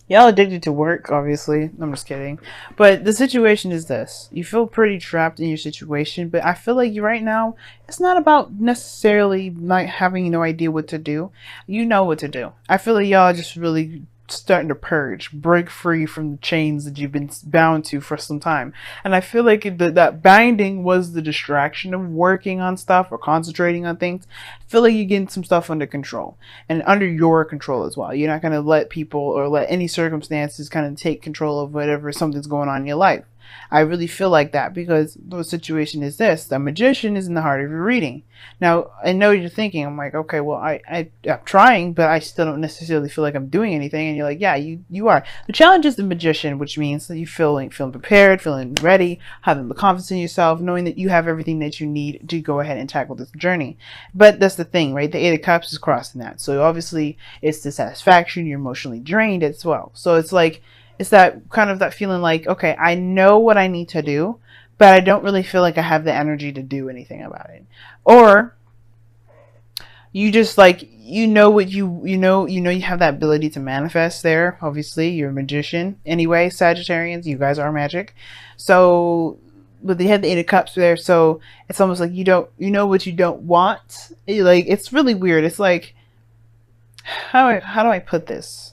Y'all addicted to work, obviously. I'm just kidding. But the situation is this. You feel pretty trapped in your situation, but I feel like you right now, it's not about necessarily not having no idea what to do. You know what to do. I feel like y'all are just really starting to purge, break free from the chains that you've been bound to for some time. And I feel like that binding was the distraction of working on stuff or concentrating on things. I feel like you're getting some stuff under control and under your control as well. You're not going to let people or let any circumstances kind of take control of whatever something's going on in your life. I really feel like that because the situation is this: the magician is in the heart of your reading. Now, I know you're thinking, I'm like, okay, well, I'm trying, but I still don't necessarily feel like I'm doing anything. And you're like, yeah, you are. The challenge is the magician, which means that you feeling prepared, feeling ready, having the confidence in yourself, knowing that you have everything that you need to go ahead and tackle this journey. But that's the thing, right? The Eight of Cups is crossing that. So obviously it's dissatisfaction, you're emotionally drained as well. So it's like, it's that kind of that feeling like, okay, I know what I need to do, but I don't really feel like I have the energy to do anything about it. Or you just like, you know what you have that ability to manifest there. Obviously, you're a magician. Anyway, Sagittarians, you guys are magic. So, but they had the Eight of Cups there, so it's almost like you know what you don't want. Like, it's really weird. It's like, how do I put this?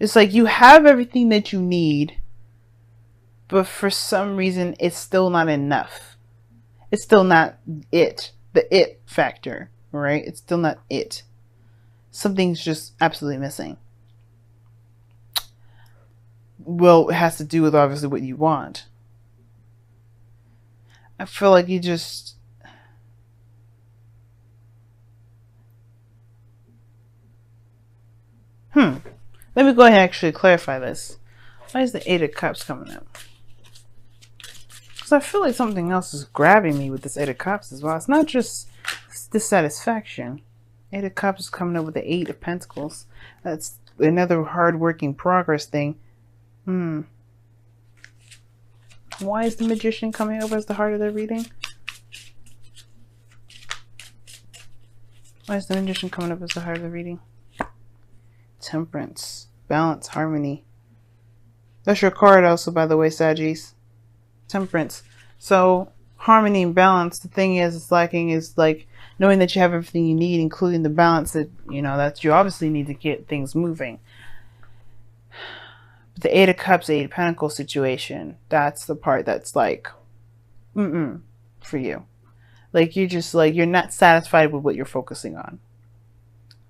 It's like you have everything that you need, but for some reason it's still not enough. It's still not it. The it factor, right? It's still not it. Something's just absolutely missing. Well, it has to do with obviously what you want. I feel like you just... Let me go ahead and actually clarify this. Why is the Eight of Cups coming up? Because I feel like something else is grabbing me with this Eight of Cups as well. It's not just dissatisfaction. Eight of Cups is coming up with the Eight of Pentacles. That's another hard-working progress thing. Why is the Magician coming up as the heart of the reading? Why is the Magician coming up as the heart of the reading? Temperance, balance, harmony. That's your card also, by the way, Saggies. Temperance. So harmony and balance, the thing is lacking is like knowing that you have everything you need, including the balance that that you obviously need to get things moving. But the Eight of Cups, Eight of Pentacles situation, that's the part that's like for you. Like you're just like, you're not satisfied with what you're focusing on.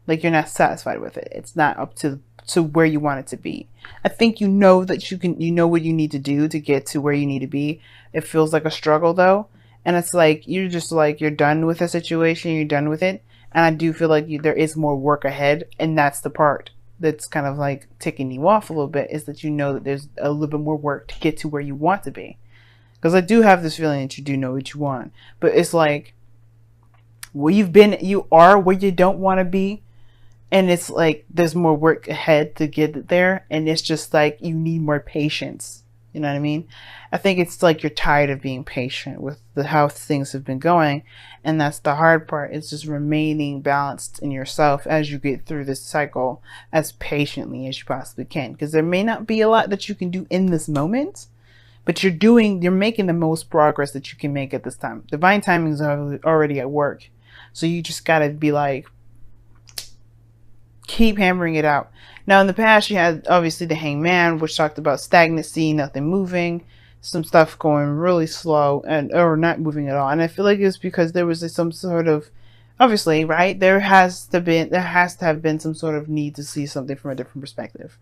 Like you're not satisfied with it. It's not up to where you want it to be. I think you know that you know what you need to do to get to where you need to be. It feels like a struggle though. And it's like, you're just like, you're done with the situation. You're done with it. And I do feel like there is more work ahead. And that's the part that's kind of like ticking you off a little bit, is that you know that there's a little bit more work to get to where you want to be. Because I do have this feeling that you do know what you want. But it's like, where you are where you don't want to be. And it's like, there's more work ahead to get there. And it's just like, you need more patience. You know what I mean? I think it's like you're tired of being patient with how things have been going. And that's the hard part. It's just remaining balanced in yourself as you get through this cycle as patiently as you possibly can. Because there may not be a lot that you can do in this moment, but you're making the most progress that you can make at this time. Divine timing is already at work. So you just got to be like, keep hammering it out. Now in the past you had obviously the Hangman, which talked about stagnancy, nothing moving, some stuff going really slow or not moving at all. And I feel like it's because there was some sort of, obviously, right, there has to have been some sort of need to see something from a different perspective,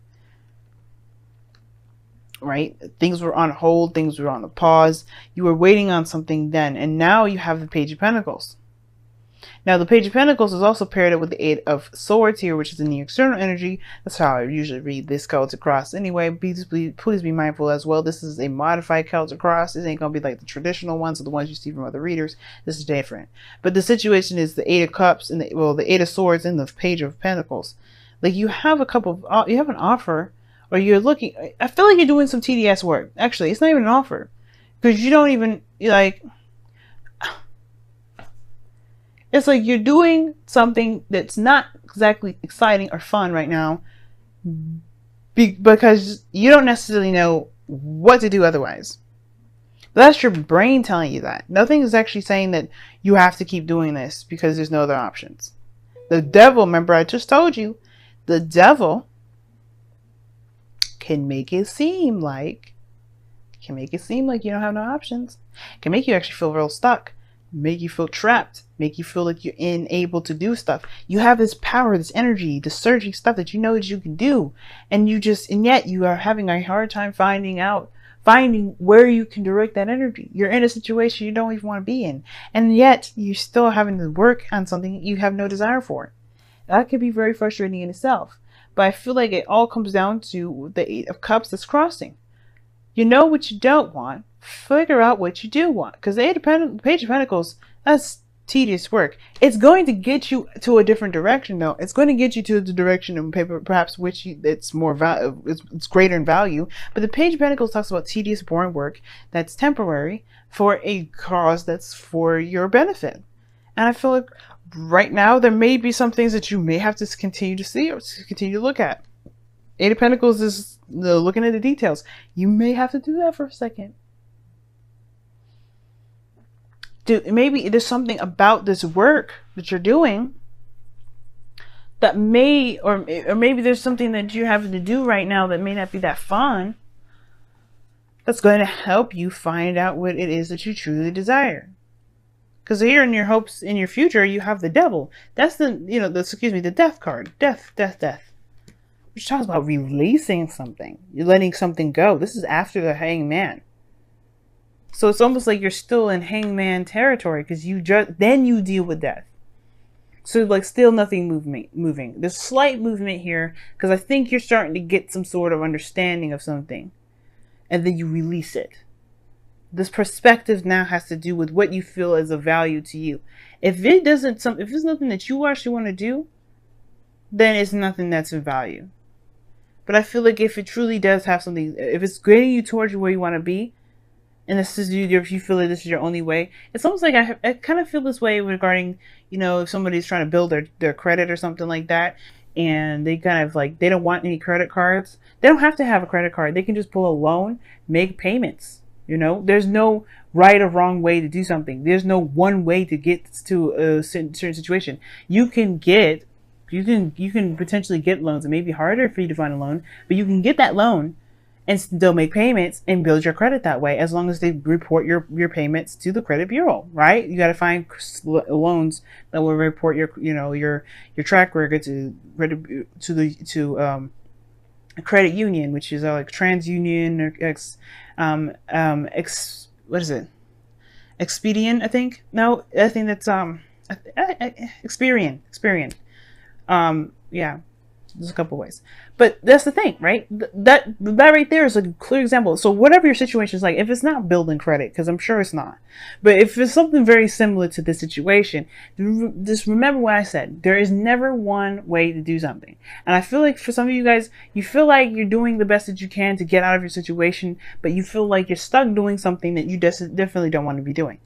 right? Things were on hold, things were on a pause, you were waiting on something then, and now you have the Page of Pentacles. Now, the Page of Pentacles is also paired up with the Eight of Swords here, which is in the external energy. That's how I usually read this Celtic Cross. Anyway, please be mindful as well. This is a modified Celtic Cross. This ain't going to be like the traditional ones or the ones you see from other readers. This is different. But the situation is the Eight of Cups and the Eight of Swords and the Page of Pentacles. Like you have you have an offer, or you're looking. I feel like you're doing some TDS work. Actually, it's not even an offer, because you don't even like. It's like you're doing something that's not exactly exciting or fun right now, because you don't necessarily know what to do otherwise. But that's your brain telling you that. Nothing is actually saying that you have to keep doing this because there's no other options. The devil, remember I just told you, the devil can make it seem like you don't have no options. Can make you actually feel real stuck, make you feel trapped, make you feel like you're unable to do stuff. You have this power, this energy, this surging stuff that you know that you can do, and yet you are having a hard time finding where you can direct that energy. You're in a situation you don't even want to be in, and yet you're still having to work on something you have no desire for. That could be very frustrating in itself. But I feel like it all comes down to the Eight of Cups that's crossing. You know what you don't want. Figure out what you do want. Because the Page of Pentacles, that's tedious work. It's going to get you to a different direction, though. It's going to get you to the direction of perhaps it's more it's greater in value. But the Page of Pentacles talks about tedious, boring work that's temporary for a cause that's for your benefit. And I feel like right now there may be some things that you may have to continue to see or continue to look at. Eight of Pentacles is looking at the details. You may have to do that for a second. Maybe there's something about this work that you're doing that may, or maybe there's something that you're having to do right now that may not be that fun. That's going to help you find out what it is that you truly desire. Because here in your hopes, in your future, you have the devil. That's the death card. Death. Which talks about releasing something. You're letting something go. This is after the hangman. So it's almost like you're still in hangman territory because then you deal with death. So like still nothing moving. There's slight movement here because I think you're starting to get some sort of understanding of something. And then you release it. This perspective now has to do with what you feel is of value to you. If it's nothing that you actually want to do, then it's nothing that's of value. But I feel like if it truly does have something, if it's getting you towards where you want to be, and this is if you feel like this is your only way, it's almost like I kind of feel this way regarding, if somebody's trying to build their credit or something like that, and they kind of like, they don't want any credit cards. They don't have to have a credit card. They can just pull a loan, make payments. There's no right or wrong way to do something. There's no one way to get to a certain situation. You can potentially get loans. It may be harder for you to find a loan, but you can get that loan and still make payments and build your credit that way, as long as they report your payments to the credit bureau, right? You got to find loans that will report your track record to a credit union, which is like TransUnion or what is it? Expedient, I think. No, I think that's Experian. Yeah. There's a couple ways, but that's the thing, right? That right there is a clear example. So whatever your situation is like, if it's not building credit, because I'm sure it's not, but if it's something very similar to this situation, just remember what I said. There is never one way to do something. And I feel like for some of you guys, you feel like you're doing the best that you can to get out of your situation, but you feel like you're stuck doing something that you definitely don't want to be doing.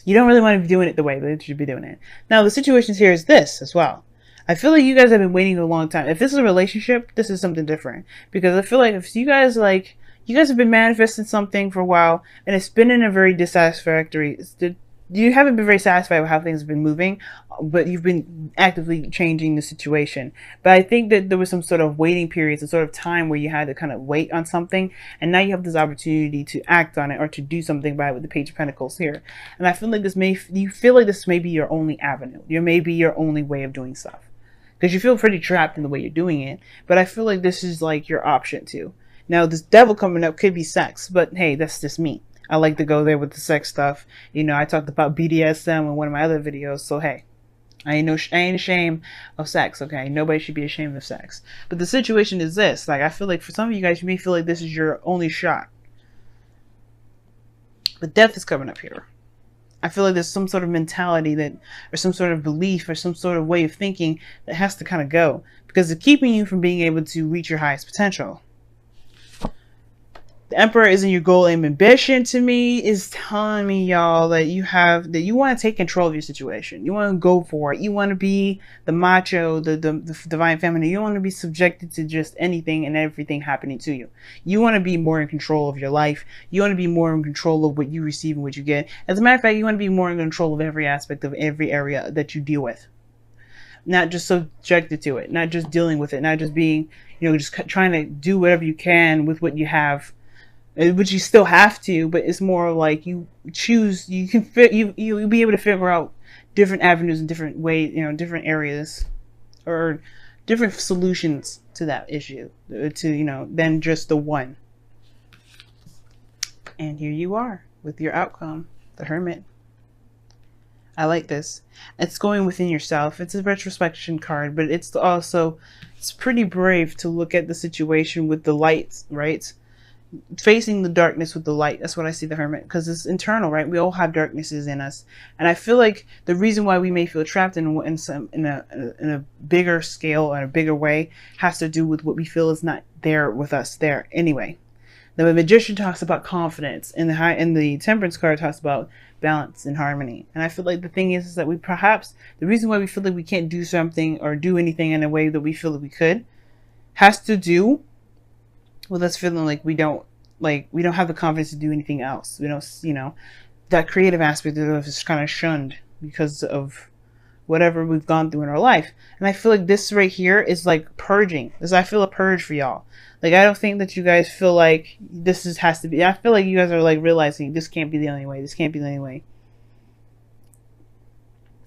You don't really want to be doing it the way that you should be doing it. Now, the situation here is this as well. I feel like you guys have been waiting a long time. If this is a relationship, this is something different. Because I feel like if you guys have been manifesting something for a while, and it's been in a very dissatisfactory, you haven't been very satisfied with how things have been moving, but you've been actively changing the situation. But I think that there was some sort of waiting period, some sort of time where you had to kind of wait on something, and now you have this opportunity to act on it or to do something about it with the Page of Pentacles here. And I feel like you feel like this may be your only avenue. It may be your only way of doing stuff. Because you feel pretty trapped in the way you're doing it. But I feel like this is like your option too. Now, this devil coming up could be sex. But hey, that's just me. I like to go there with the sex stuff. I talked about BDSM in one of my other videos. So hey, I ain't ashamed of sex, okay? Nobody should be ashamed of sex. But the situation is this. Like, I feel like for some of you guys, you may feel like this is your only shot. But death is coming up here. I feel like there's some sort of mentality or some sort of belief or some sort of way of thinking that has to kind of go, because it's keeping you from being able to reach your highest potential. The Emperor isn't your goal, aim, ambition. To me, is telling me, y'all, that you want to take control of your situation. You want to go for it. You want to be the macho, the divine feminine. You don't want to be subjected to just anything and everything happening to you. You want to be more in control of your life. You want to be more in control of what you receive and what you get. As a matter of fact, you want to be more in control of every aspect of every area that you deal with. Not just subjected to it. Not just dealing with it. Not just being, just trying to do whatever you can with what you have. Which you still have to, but it's more like you choose. You can fit. You'll be able to figure out different avenues in different ways. Different areas, or different solutions to that issue. Than just the one. And here you are with your outcome, the Hermit. I like this. It's going within yourself. It's a retrospection card, but it's pretty brave to look at the situation with the light, right? Facing the darkness with the light. That's what I see the Hermit, because it's internal, right? We all have darknesses in us, and I feel like the reason why we may feel trapped in a bigger scale and a bigger way has to do with what we feel is not there with us there anyway. The Magician talks about confidence, and the Temperance card talks about balance and harmony. And I feel like the thing is that the reason why we feel like we can't do something or do anything in a way that we feel that we could has to do with us feeling like we don't have the confidence to do anything else. We don't, that creative aspect of us is kind of shunned because of whatever we've gone through in our life. And I feel like this right here is like purging. I feel a purge for y'all. Like, I don't think that you guys feel like has to be. I feel like you guys are like realizing this can't be the only way. This can't be the only way.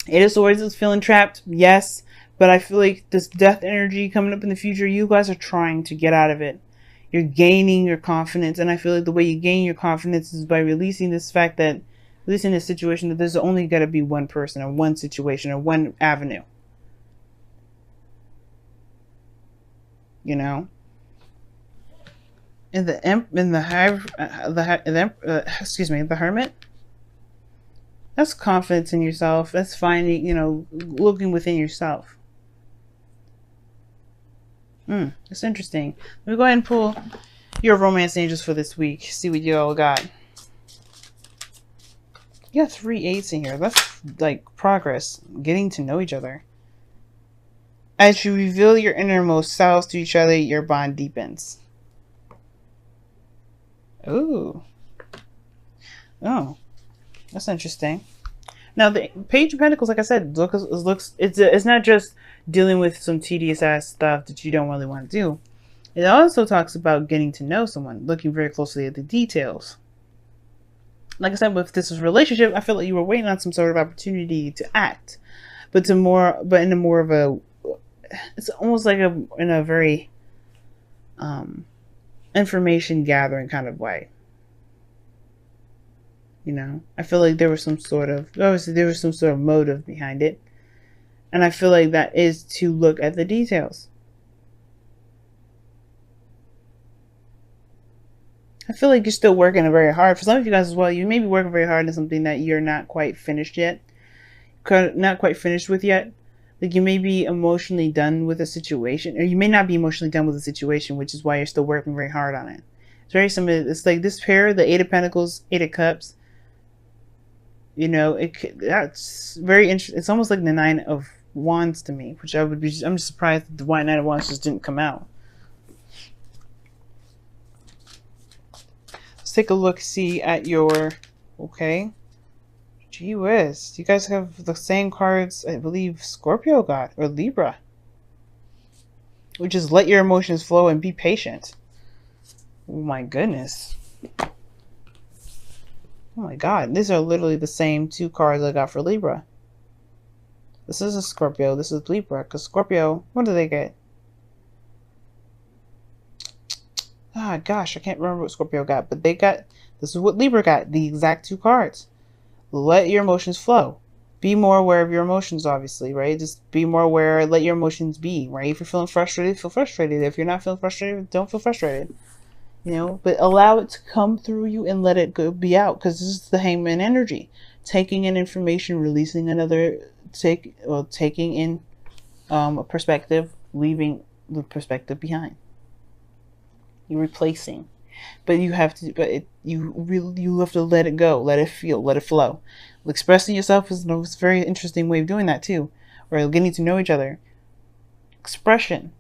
Eight of Swords is feeling trapped, yes, but I feel like this death energy coming up in the future, you guys are trying to get out of it. You're gaining your confidence, and I feel like the way you gain your confidence is by releasing this situation that there's only got to be one person or one situation or one avenue. And the Hermit, that's confidence in yourself. That's finding, looking within yourself. That's interesting. Let me go ahead and pull your romance angels for this week. See what you all got. You got 3 8s in here. That's like progress. Getting to know each other. As you reveal your innermost selves to each other, your bond deepens. Ooh. Oh. That's interesting. Now, the Page of Pentacles, like I said, it's not just dealing with some tedious ass stuff that you don't really want to do. It also talks about getting to know someone, looking very closely at the details. Like I said, with this relationship, I feel like you were waiting on some sort of opportunity to act, it's almost like in a very information gathering kind of way. I feel like there was some sort of motive behind it. And I feel like that is to look at the details. I feel like you're still working very hard. For some of you guys as well, you may be working very hard on something that you're not quite finished yet. Not quite finished with yet. Like, you may be emotionally done with a situation. Or you may not be emotionally done with a situation, which is why you're still working very hard on it. It's very similar. It's like this pair, the 8 of Pentacles, 8 of Cups. That's very interesting. It's almost like the 9 of Wands to me, which I'm just surprised that the White Knight of Wands just didn't come out. Let's take a look, see at your, okay. Gee whiz, you guys have the same cards I believe Scorpio got, or Libra. Which is let your emotions flow and be patient. Oh my goodness. Oh my god, these are literally the same 2 cards I got for Libra. This is a Scorpio, this is Libra, because Scorpio, what do they get? Ah, gosh, I can't remember what Scorpio got, but this is what Libra got, the exact 2 cards. Let your emotions flow. Be more aware of your emotions, obviously, right? Just be more aware, let your emotions be, right? If you're feeling frustrated, feel frustrated. If you're not feeling frustrated, don't feel frustrated. But allow it to come through you and let it be out, because this is the Hangman energy. Taking in information, releasing another, taking in a perspective, leaving the perspective behind. You're replacing. but you have to, you have to let it go, let it feel, let it flow. Expressing yourself is a very interesting way of doing that too, or getting to know each other. Expression.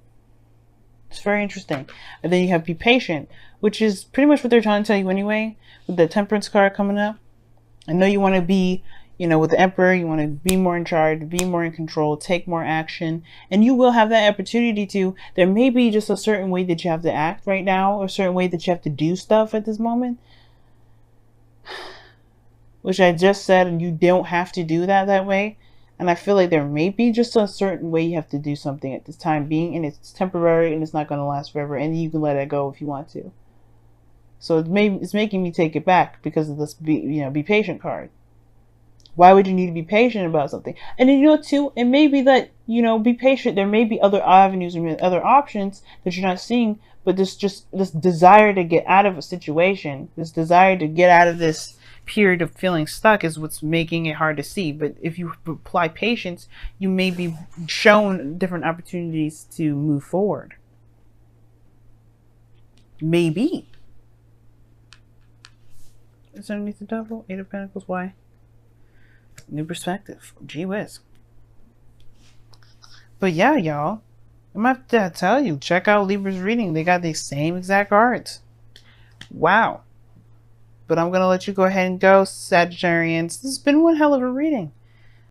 It's very interesting. And then you have be patient, which is pretty much what they're trying to tell you anyway, with the Temperance card coming up. I know you want to be, with the Emperor, you want to be more in charge, be more in control, take more action, and you will have that opportunity to. There may be just a certain way that you have to act right now, or a certain way that you have to do stuff at this moment, which I just said, and you don't have to do that way. And I feel like there may be just a certain way you have to do something at this time being, and it's temporary and it's not going to last forever, and you can let it go if you want to. So it's making me take it back because of this be patient card. Why would you need to be patient about something? And then too, it may be that be patient. There may be other avenues and other options that you're not seeing, but this desire to get out of a situation, this desire to get out of this period of feeling stuck is what's making it hard to see. But if you apply patience, you may be shown different opportunities to move forward. Maybe. It's underneath the Devil. 8 of Pentacles. Why? New perspective. Gee whiz. But yeah, y'all, I'm gonna have to tell you, check out Libra's reading. They got the same exact cards. Wow. But I'm gonna let you go ahead and go, Sagittarians. This has been one hell of a reading.